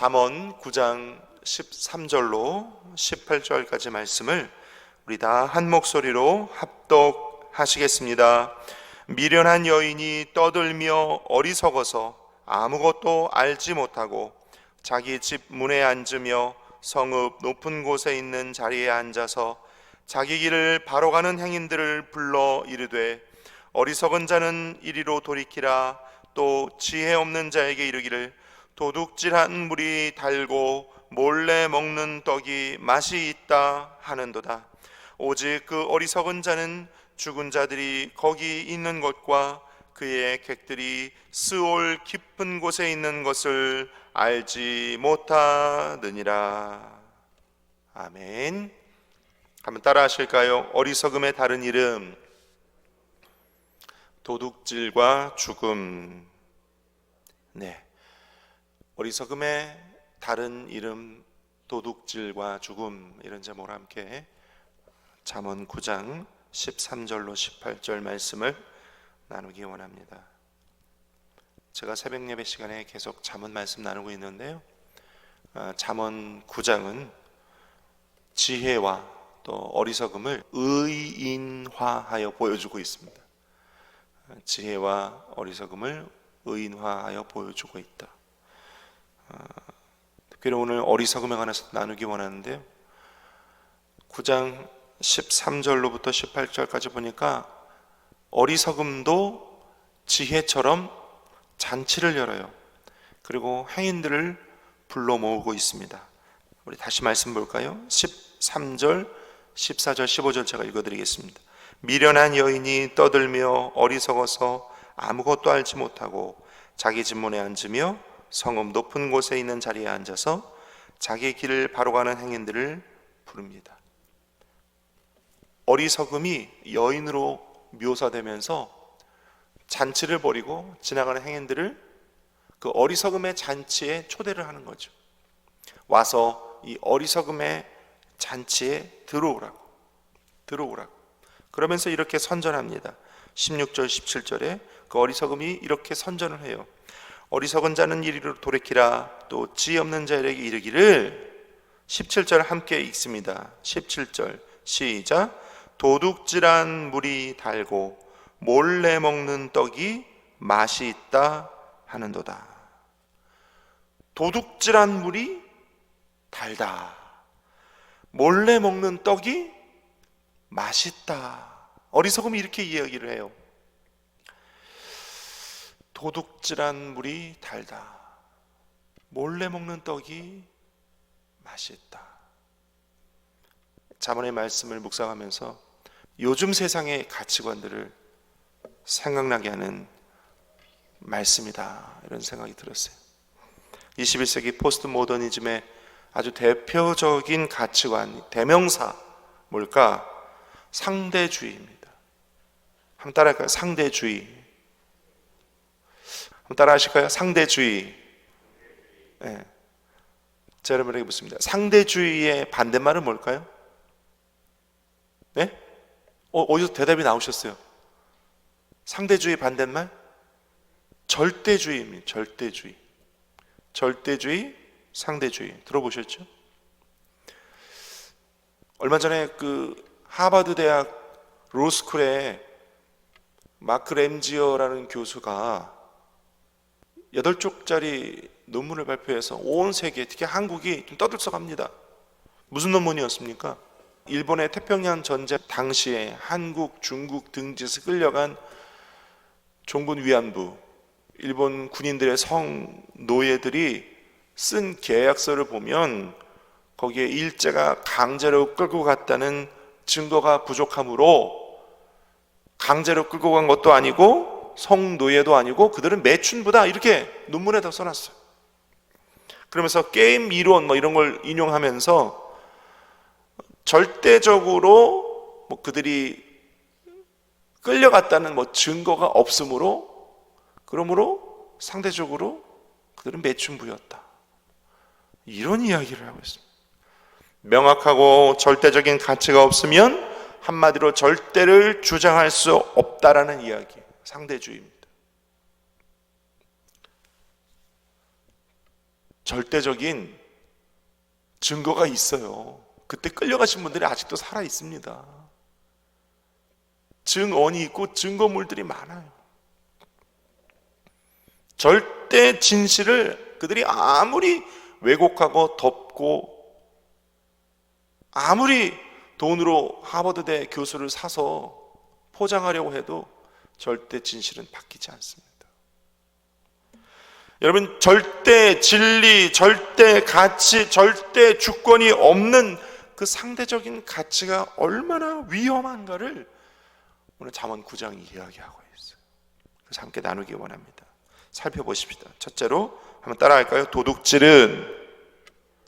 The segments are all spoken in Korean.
잠언 9장 13절로 18절까지 말씀을 우리 다 한 목소리로 합독하시겠습니다. 미련한 여인이 떠들며 어리석어서 아무것도 알지 못하고 자기 집 문에 앉으며 성읍 높은 곳에 있는 자리에 앉아서 자기 길을 바로 가는 행인들을 불러 이르되 어리석은 자는 이리로 돌이키라. 또 지혜 없는 자에게 이르기를 도둑질한 물이 달고 몰래 먹는 떡이 맛이 있다 하는도다. 오직 그 어리석은 자는 죽은 자들이 거기 있는 것과 그의 객들이 스올 깊은 곳에 있는 것을 알지 못하느니라. 아멘. 한번 따라 하실까요? 어리석음의 다른 이름 도둑질과 죽음. 네, 어리석음의 다른 이름 도둑질과 죽음, 이런 제목으로 함께 잠언 9장 13절로 18절 말씀을 나누기 원합니다. 제가 새벽 예배 시간에 계속 잠언 말씀 나누고 있는데요, 잠언 9장은 지혜와 또 어리석음을 의인화하여 보여주고 있습니다. 지혜와 어리석음을 의인화하여 보여주고 있다. 특별히 오늘 어리석음에 관해서 나누기 원하는데요, 9장 13절로부터 18절까지 보니까 어리석음도 지혜처럼 잔치를 열어요. 그리고 행인들을 불러 모으고 있습니다. 우리 다시 말씀 볼까요? 13절, 14절, 15절 제가 읽어드리겠습니다. 미련한 여인이 떠들며 어리석어서 아무것도 알지 못하고 자기 집 문에 앉으며 성읍 높은 곳에 있는 자리에 앉아서 자기 길을 바로 가는 행인들을 부릅니다. 어리석음이 여인으로 묘사되면서 잔치를 벌이고 지나가는 행인들을 그 어리석음의 잔치에 초대를 하는 거죠. 와서 이 어리석음의 잔치에 들어오라고. 그러면서 이렇게 선전합니다. 16절 17절에 그 어리석음이 이렇게 선전을 해요. 어리석은 자는 이리로 돌이키라. 또 지혜 없는 자에게 이르기를. 17절 함께 읽습니다. 17절 시작. 도둑질한 물이 달고 몰래 먹는 떡이 맛이 있다 하는도다. 도둑질한 물이 달다. 몰래 먹는 떡이 맛있다. 어리석음이 이렇게 이야기를 해요. 도둑질한 물이 달다. 몰래 먹는 떡이 맛있다. 잠언의 말씀을 묵상하면서 요즘 세상의 가치관들을 생각나게 하는 말씀이다, 이런 생각이 들었어요. 21세기 포스트 모더니즘의 아주 대표적인 가치관, 대명사 뭘까? 상대주의입니다. 한번 따라할까요? 상대주의. 한번 따라 하실까요? 상대주의. 네. 자, 여러분에게 묻습니다. 상대주의의 반대말은 뭘까요? 네? 어디서 대답이 나오셨어요? 상대주의 반대말? 절대주의입니다. 절대주의. 절대주의, 상대주의. 들어보셨죠? 얼마 전에 그 하버드 대학 로스쿨에 마크 램지어라는 교수가 8쪽짜리 논문을 발표해서 온 세계, 특히 한국이 좀 떠들썩합니다. 무슨 논문이었습니까? 일본의 태평양 전쟁 당시에 한국, 중국 등지에서 끌려간 종군 위안부, 일본 군인들의 성노예들이 쓴 계약서를 보면 거기에 일제가 강제로 끌고 갔다는 증거가 부족하므로, 강제로 끌고 간 것도 아니고 성노예도 아니고 그들은 매춘부다, 이렇게 논문에다 써놨어요. 그러면서 게임 이론 이런 걸 인용하면서 절대적으로 그들이 끌려갔다는 증거가 없으므로, 그러므로 상대적으로 그들은 매춘부였다, 이런 이야기를 하고 있습니다. 명확하고 절대적인 가치가 없으면 한마디로 절대를 주장할 수 없다라는 이야기, 상대주의입니다. 절대적인 증거가 있어요. 그때 끌려가신 분들이 아직도 살아 있습니다. 증언이 있고 증거물들이 많아요. 절대 진실을 그들이 아무리 왜곡하고 덮고 아무리 돈으로 하버드대 교수를 사서 포장하려고 해도 절대 진실은 바뀌지 않습니다. 여러분, 절대 진리, 절대 가치, 절대 주권이 없는 그 상대적인 가치가 얼마나 위험한가를 오늘 잠언 9장이 이야기하고 있어요. 그래서 함께 나누기 원합니다. 살펴보십시다. 첫째로 한번 따라할까요? 도둑질은,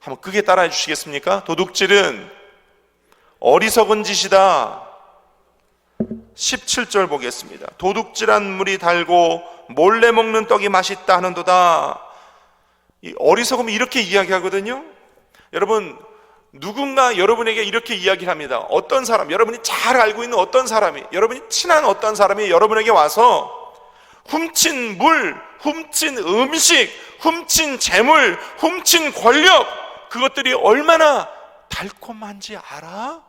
한번 크게 따라해 주시겠습니까? 도둑질은 어리석은 짓이다. 17절 보겠습니다. 도둑질한 물이 달고 몰래 먹는 떡이 맛있다 하는도다. 이 어리석음이 이렇게 이야기하거든요. 여러분, 누군가 여러분에게 이렇게 이야기를 합니다. 어떤 사람, 여러분이 잘 알고 있는 어떤 사람이, 여러분이 친한 어떤 사람이 여러분에게 와서 훔친 물, 훔친 음식, 훔친 재물, 훔친 권력, 그것들이 얼마나 달콤한지 알아?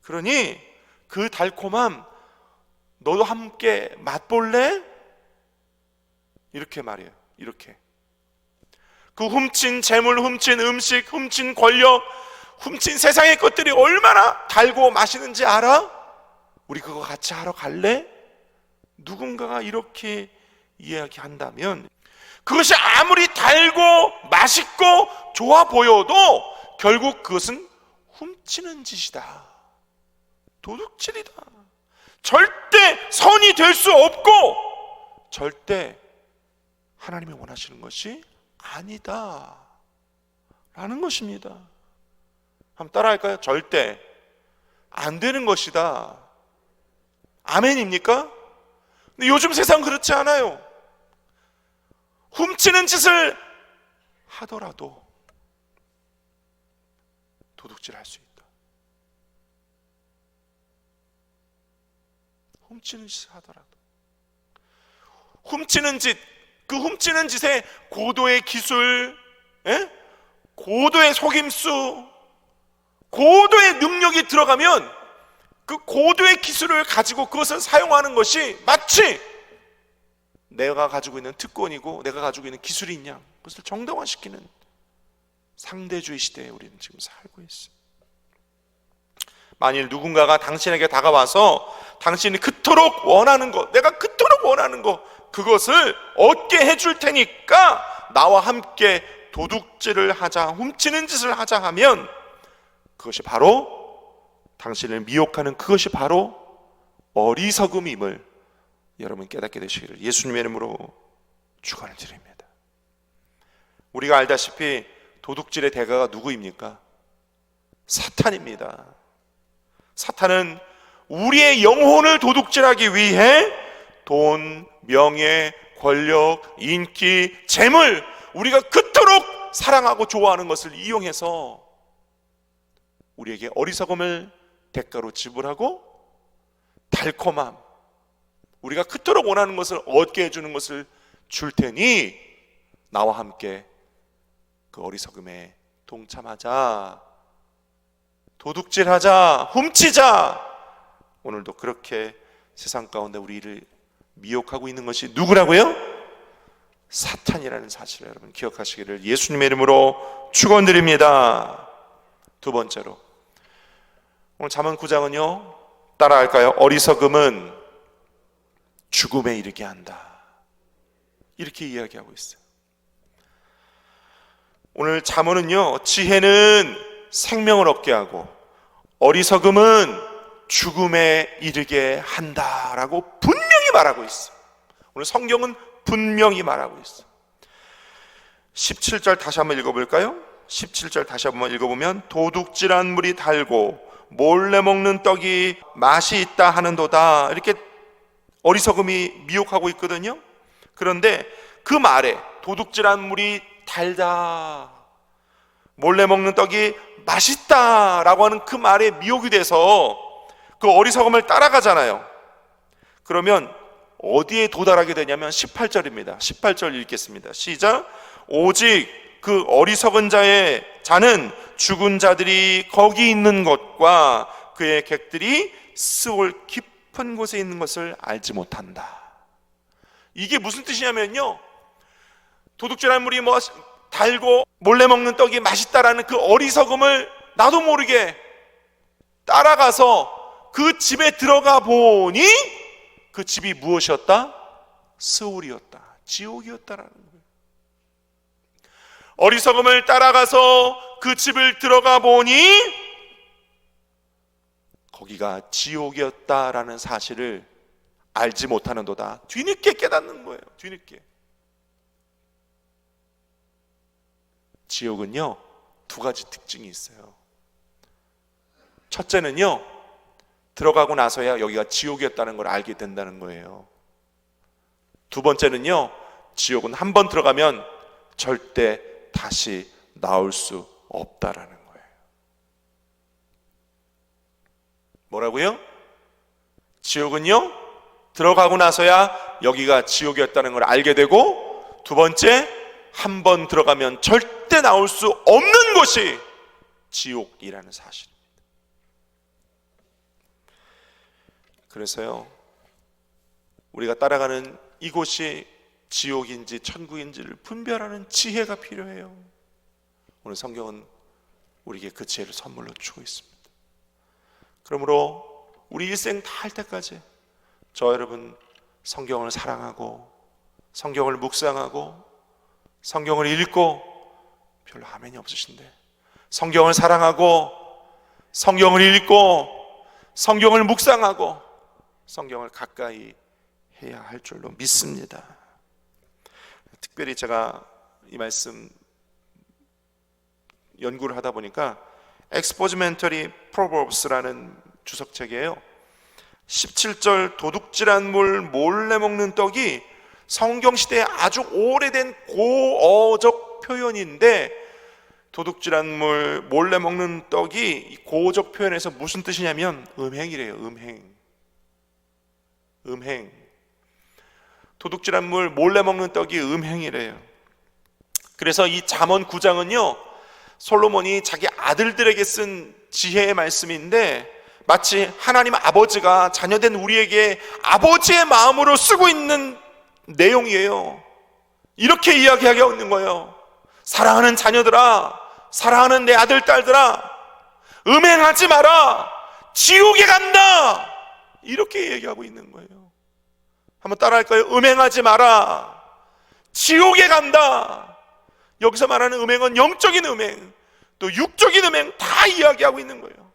그러니 그 달콤함 너도 함께 맛볼래? 이렇게 말해요. 이렇게. 그 훔친 재물, 훔친 음식, 훔친 권력, 훔친 세상의 것들이 얼마나 달고 맛있는지 알아? 우리 그거 같이 하러 갈래? 누군가가 이렇게 이야기한다면 그것이 아무리 달고 맛있고 좋아 보여도 결국 그것은 훔치는 짓이다. 도둑질이다. 절대 선이 될 수 없고 절대 하나님이 원하시는 것이 아니다 라는 것입니다. 한번 따라할까요? 절대 안 되는 것이다. 아멘입니까? 근데 요즘 세상 그렇지 않아요. 훔치는 짓을 하더라도 도둑질할 수 있다. 훔치는 짓을 하더라도, 훔치는 짓, 그 훔치는 짓에 고도의 기술, 고도의 속임수, 고도의 능력이 들어가면 그 고도의 기술을 가지고 그것을 사용하는 것이 마치 내가 가지고 있는 특권이고 내가 가지고 있는 기술이 양 그것을 정당화시키는 상대주의 시대에 우리는 지금 살고 있어요. 만일 누군가가 당신에게 다가와서 당신이 그토록 원하는 것, 내가 그토록 원하는 것, 그것을 얻게 해줄 테니까 나와 함께 도둑질을 하자, 훔치는 짓을 하자 하면 그것이 바로 당신을 미혹하는 그것이 바로 어리석음임을 여러분 깨닫게 되시기를 예수님의 이름으로 축원을 드립니다. 우리가 알다시피 도둑질의 대가가 누구입니까? 사탄입니다. 사탄은 우리의 영혼을 도둑질하기 위해 돈, 명예, 권력, 인기, 재물, 우리가 그토록 사랑하고 좋아하는 것을 이용해서 우리에게 어리석음을 대가로 지불하고 달콤함, 우리가 그토록 원하는 것을 얻게 해주는 것을 줄 테니 나와 함께 그 어리석음에 동참하자, 도둑질하자, 훔치자. 오늘도 그렇게 세상 가운데 우리를 미혹하고 있는 것이 누구라고요? 사탄이라는 사실을 여러분 기억하시기를 예수님의 이름으로 축원드립니다. 두 번째로 오늘 잠언 9장은요 따라할까요? 어리석음은 죽음에 이르게 한다, 이렇게 이야기하고 있어요. 오늘 잠언은요 지혜는 생명을 얻게 하고 어리석음은 죽음에 이르게 한다라고 분명히 말하고 있어요. 오늘 성경은 분명히 말하고 있어요. 17절 다시 한번 읽어볼까요? 17절 다시 한번 읽어보면 도둑질한 물이 달고 몰래 먹는 떡이 맛이 있다 하는도다, 이렇게 어리석음이 미혹하고 있거든요. 그런데 그 말에 도둑질한 물이 달다, 몰래 먹는 떡이 맛있다라고 하는 그 말에 미혹이 돼서 그 어리석음을 따라가잖아요. 그러면 어디에 도달하게 되냐면 18절입니다. 18절 읽겠습니다. 시작. 오직 그 어리석은 자는 죽은 자들이 거기 있는 것과 그의 객들이 스올 깊은 곳에 있는 것을 알지 못한다. 이게 무슨 뜻이냐면요, 도둑질한 물이 달고 몰래 먹는 떡이 맛있다라는 그 어리석음을 나도 모르게 따라가서 그 집에 들어가 보니 그 집이 무엇이었다? 스올이었다, 지옥이었다라는 거예요. 어리석음을 따라가서 그 집을 들어가 보니 거기가 지옥이었다라는 사실을 알지 못하는도다. 뒤늦게 깨닫는 거예요. 뒤늦게. 지옥은요, 두 가지 특징이 있어요. 첫째는요, 들어가고 나서야 여기가 지옥이었다는 걸 알게 된다는 거예요. 두 번째는요, 지옥은 한 번 들어가면 절대 다시 나올 수 없다라는 거예요. 뭐라고요? 지옥은요, 들어가고 나서야 여기가 지옥이었다는 걸 알게 되고, 두 번째, 한 번 들어가면 절대 나올 수 없는 곳이 지옥이라는 사실입니다. 그래서요, 우리가 따라가는 이곳이 지옥인지 천국인지를 분별하는 지혜가 필요해요. 오늘 성경은 우리에게 그 지혜를 선물로 주고 있습니다. 그러므로 우리 일생 다 할 때까지 저 여러분 성경을 사랑하고 성경을 묵상하고 성경을 읽고, 별로 아멘이 없으신데, 성경을 사랑하고 성경을 읽고 성경을 묵상하고 성경을 가까이 해야 할 줄로 믿습니다. 특별히 제가 이 말씀 연구를 하다 보니까 Expository Proverbs라는 주석책이에요. 17절 도둑질한 물 몰래 먹는 떡이 성경시대에 아주 오래된 고어적 표현인데, 도둑질한 물 몰래 먹는 떡이 고어적 표현에서 무슨 뜻이냐면 음행이래요. 음행. 도둑질한 물 몰래 먹는 떡이 음행이래요. 그래서 이 잠언 9장은요, 솔로몬이 자기 아들들에게 쓴 지혜의 말씀인데, 마치 하나님 아버지가 자녀된 우리에게 아버지의 마음으로 쓰고 있는 내용이에요. 이렇게 이야기하고 있는 거예요. 사랑하는 자녀들아, 사랑하는 내 아들 딸들아, 음행하지 마라, 지옥에 간다, 이렇게 얘기하고 있는 거예요. 한번 따라할까요? 음행하지 마라, 지옥에 간다. 여기서 말하는 음행은 영적인 음행, 또 육적인 음행 다 이야기하고 있는 거예요.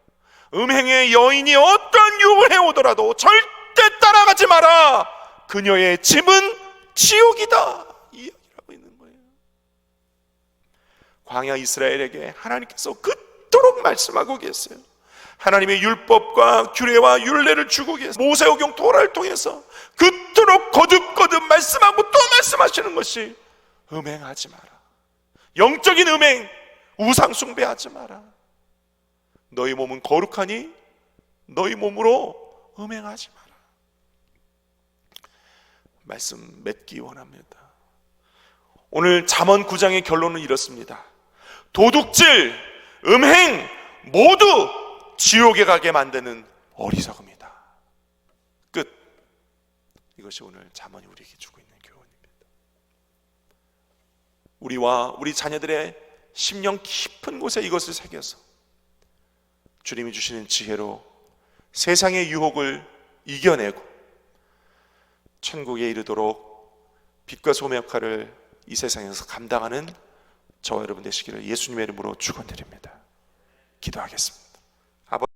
음행의 여인이 어떤 유혹을 해오더라도 절대 따라가지 마라, 그녀의 집은 지옥이다, 이 이야기를 하고 있는 거예요. 광야 이스라엘에게 하나님께서 그토록 말씀하고 계세요. 하나님의 율법과 규례와 율례를 주고 계세요. 모세오경 토라를 통해서 그토록 거듭거듭 말씀하고 또 말씀하시는 것이 음행하지 마라, 영적인 음행, 우상 숭배하지 마라, 너희 몸은 거룩하니 너희 몸으로 음행하지 마라. 말씀 맺기 원합니다. 오늘 잠언 9장의 결론은 이렇습니다. 도둑질, 음행 모두 지옥에 가게 만드는 어리석음이다. 끝. 이것이 오늘 잠언이 우리에게 주고 있는 교훈입니다. 우리와 우리 자녀들의 심령 깊은 곳에 이것을 새겨서 주님이 주시는 지혜로 세상의 유혹을 이겨내고 천국에 이르도록 빛과 소금의 역할을 이 세상에서 감당하는 저와 여러분 되시기를 예수님의 이름으로 축원드립니다. 기도하겠습니다.